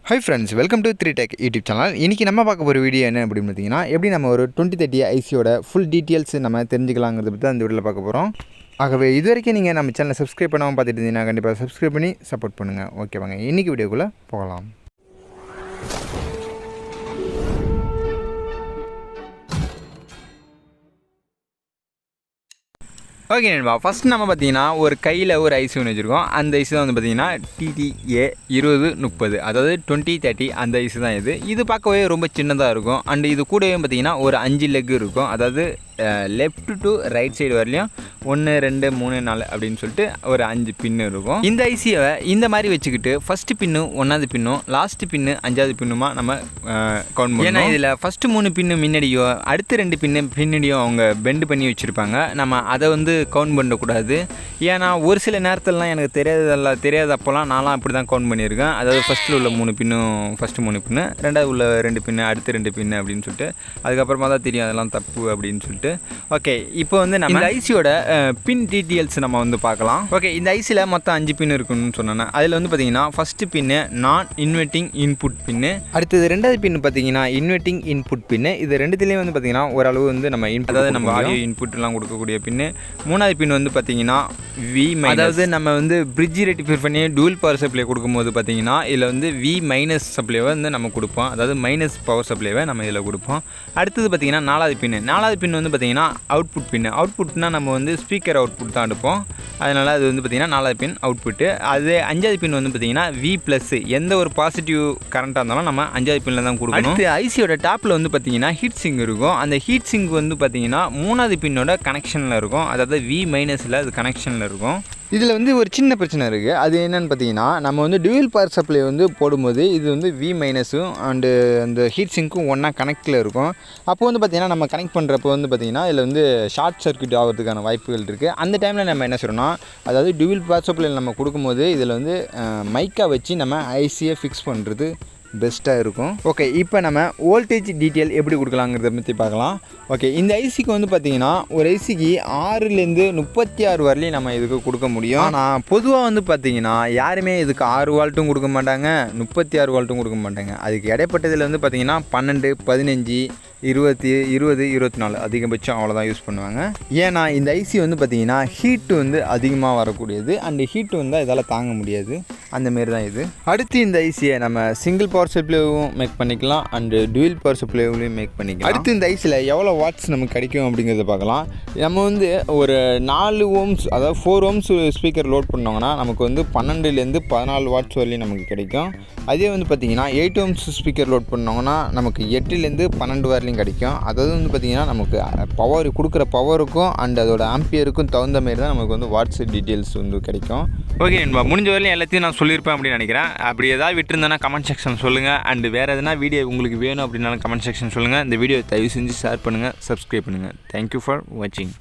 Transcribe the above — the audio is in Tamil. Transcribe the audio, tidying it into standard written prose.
Hi friends, welcome to 3Tech YouTube channel. இன்னைக்கு நம்ம பார்க்க போற வீடியோ என்ன அப்படினு பார்த்தீங்கன்னா எப்படி நம்ம ஒரு 2030 ஐசியோட ஃபுல் டீடைல்ஸ் நம்ம தெரிஞ்சுக்கலாம்ங்கறத பத்தி இந்த வீடியோல பார்க்க போறோம். ஆகவே இதுவரைக்கும் நீங்க நம்ம சேனலை சப்ஸ்கிரைப் பண்ணாம பார்த்துட்டு இருந்தீங்கன்னா கண்டிப்பா சப்ஸ்கிரைப் பண்ணி சப்போர்ட் பண்ணுங்க. ஓகே வாங்க இன்னைக்கு வீடியோக்குள்ள போகலாம். ஓகே நண்பா, ஃபஸ்ட் நம்ம பார்த்தீங்கன்னா ஒரு கையில் ஒரு ஐசி ஒன்று வச்சுருக்கோம். அந்த ஐசி தான் வந்து பார்த்தீங்கன்னா TTA 2030, அதாவது 2030 அந்த ஐசி தான் இது பார்க்கவே ரொம்ப சின்னதாக இருக்கும். அண்டு இது கூடவே பார்த்தீங்கன்னா ஒரு 5 லெக் இருக்கும். அதாவது லெஃப்ட் டு ரைட் சைடு வரலையும் 1 2 3 4 அப்படின்னு சொல்லிட்டு ஒரு 5 பின்னு இருக்கும். இந்த ஐசியை இந்த மாதிரி வச்சுக்கிட்டு ஃபஸ்ட்டு பின்னு 1வது பின்னும் லாஸ்ட்டு பின்னு 5வது பின்னுமா நம்ம கவுண்ட் பண்ணணும். ஏன்னா இதில் ஃபஸ்ட்டு 3 பின்னு முன்னாடியோ அடுத்து 2 பின்னு பின்னாடியோ அவங்க பெண்டு பண்ணி வச்சுருப்பாங்க. நம்ம அதை வந்து கவுண்ட் பண்ணக்கூடாது. ஏன்னா ஒரு சில நேரத்திலலாம் எனக்கு தெரியாதப்போலாம் நான்லாம் அப்படி தான் கவுண்ட் பண்ணியிருக்கேன். அதாவது ஃபஸ்ட்டில் உள்ள 3 பின்னும் ஃபஸ்ட்டு 3 பின்னு, ரெண்டாவது உள்ள 2 பின்னு அடுத்து 2 பின்னு அப்படின்னு சொல்லிட்டு அதுக்கப்புறமா தான் தெரியும் அதெல்லாம் தப்பு அப்படின்னு சொல்லிட்டு. ஓகே, இப்போ வந்து நம்ம இந்த ஐசியோட பின் டீட்டெயில்ஸ் நம்ம வந்து பார்க்கலாம். ஓகே, இந்த ஐசியில் மொத்தம் 5 பின் இருக்குன்னு சொன்னேன். அதில் வந்து பார்த்தீங்கன்னா ஃபஸ்ட்டு பின்னு நான் இன்வெர்ட்டிங் இன்புட் பின்னு, அடுத்தது 2வது பின்னு பார்த்தீங்கன்னா இன்வெர்ட்டிங் இன்புட் பின்னு. இது ரெண்டுத்துலேயும் வந்து பார்த்தீங்கன்னா ஓரளவு வந்து நம்ம அதாவது நம்ம ஆடியோ இன்புட்லாம் கொடுக்கக்கூடிய பின்னு. 3வது பின் வந்து பார்த்தீங்கன்னா V-, அதாவது நம்ம வந்து பிரிட்ஜ் ரெக்டிஃபை பண்ணி டூல் பவர் சப்ளை கொடுக்கும்போது பார்த்தீங்கன்னா இதில் வந்து V- சப்ளைவை வந்து நம்ம கொடுப்போம். அதாவது மைனஸ் பவர் சப்ளைவை நம்ம இதில் கொடுப்போம். அடுத்தது பார்த்தீங்கன்னா 4வது பின் வந்து பார்த்தீங்கன்னா அவுட்புட் பின்னு. அவுட்புட்னா நம்ம வந்து ஸ்பீக்கர் அவுட்புட் தான் எடுப்போம். அதனால் அது வந்து பார்த்தீங்கன்னா 4வது பின் அவுட்புட்டு. அது 5வது பின் வந்து பார்த்தீங்கன்னா V+, எந்த ஒரு பாசிட்டிவ் கரண்ட்டாக இருந்தாலும் நம்ம 5வது பின்னில் தான் கொடுக்கணும். அடுத்து ஐசியோட டாப்பில் வந்து பார்த்தீங்கன்னா ஹீட் சிங்க் இருக்கும். அந்த ஹீட் சிங்க் வந்து பார்த்தீங்கன்னா 3வது பின்னோட கனெக்ஷனில் இருக்கும். அதாவது V- அது கனெக்ஷனில் இருக்கும். இதில் வந்து ஒரு சின்ன பிரச்சனை இருக்குது. அது என்னென்னு பார்த்தீங்கன்னா நம்ம வந்து டியூவல் பவர் சப்ளை வந்து போடும்போது இது வந்து V- அண்டு அந்த ஹீட் சிங்க்கும் ஒன்றா கனெக்டில் இருக்கும். அப்போ வந்து பார்த்திங்கன்னா நம்ம கனெக்ட் பண்ணுறப்போ வந்து பார்த்திங்கன்னா இதில் வந்து ஷார்ட் சர்க்யூட் ஆகிறதுக்கான வாய்ப்புகள் இருக்குது. அந்த டைமில் நம்ம என்ன செய்யணும்னா, அதாவது டியூவல் பவர் சப்ளையில் நம்ம கொடுக்கும்போது இதில் வந்து மைக்கா வச்சு நம்ம ஐசியை ஃபிக்ஸ் பண்ணுறது பெஸ்ட்டாக இருக்கும். ஓகே, இப்போ நம்ம வோல்டேஜ் டீட்டெயில் எப்படி கொடுக்கலாங்கிறத பற்றி பார்க்கலாம். ஓகே, இந்த ஐசிக்கு வந்து பார்த்திங்கன்னா ஒரு ஐசிக்கு 6லேருந்து 36 வரலையும் நம்ம இதுக்கு கொடுக்க முடியும். ஆனால் பொதுவாக வந்து பார்த்திங்கன்னா யாருமே இதுக்கு 6 வால்ட்டும் கொடுக்க மாட்டாங்க, 36 வால்ட்டும் கொடுக்க மாட்டாங்க. அதுக்கு இடைப்பட்டதில் வந்து பார்த்திங்கன்னா 12, 15, 20, 24 அதிகபட்சம் அவ்வளோதான் யூஸ் பண்ணுவாங்க. ஏன்னா இந்த ஐசி வந்து பார்த்திங்கன்னா ஹீட்டு வந்து அதிகமாக வரக்கூடியது. அண்டு ஹீட்டு வந்து இதால் தாங்க முடியாது. அந்தமாரி தான் இது. அடுத்து இந்த ஐசியை நம்ம சிங்கிள் பவர் சப்ளைவும் மேக் பண்ணிக்கலாம் அண்டு டூயல் பவர் சப்ளைவிலையும் மேக் பண்ணிக்கலாம். அடுத்து இந்த ஐசியில் எவ்வளோ வாட்ஸ் நமக்கு கிடைக்கும் அப்படிங்கிறத பார்க்கலாம். நம்ம வந்து ஒரு 4 ஓம்ஸ், அதாவது 4 ஓம்ஸ் ஸ்பீக்கர் லோட் பண்ணோங்கன்னா நமக்கு வந்து 12லேருந்து 14 வாட்ஸ் வரலையும் நமக்கு கிடைக்கும். அதே வந்து பார்த்திங்கன்னா 8 ஓம்ஸ் ஸ்பீக்கர் லோட் பண்ணோங்கன்னா நமக்கு 8லேருந்து 12 வரலையும் கிடைக்கும். அதாவது வந்து பார்த்திங்கன்னா நமக்கு பவர் கொடுக்குற பவருக்கும் அண்ட் அதோட ஆம்பியருக்கும் தகுந்த மாரி தான் நமக்கு வந்து வாட்ஸ் டீட்டெயில்ஸ் வந்து கிடைக்கும். ஓகே நண்பா, முடிஞ்ச வரையிலும் எல்லாத்தையும் நான் சொல்லியிருப்பேன் அப்படின்னு நினைக்கிறேன். அப்படி ஏதாவது விட்டுருந்தேன்னா கமெண்ட் செக்ஷன் சொல்லுங்கள். அண்டு வேறு எதனா வீடியோ உங்களுக்கு வேணும் அப்படின்னாலும் கமெண்ட் செக்ஷன் சொல்லுங்கள். இந்த வீடியோ தயவு செஞ்சு ஷேர் பண்ணுங்கள், சப்ஸ்கிரைப் பண்ணுங்கள். தேங்க்யூ ஃபார் வாட்சிங்.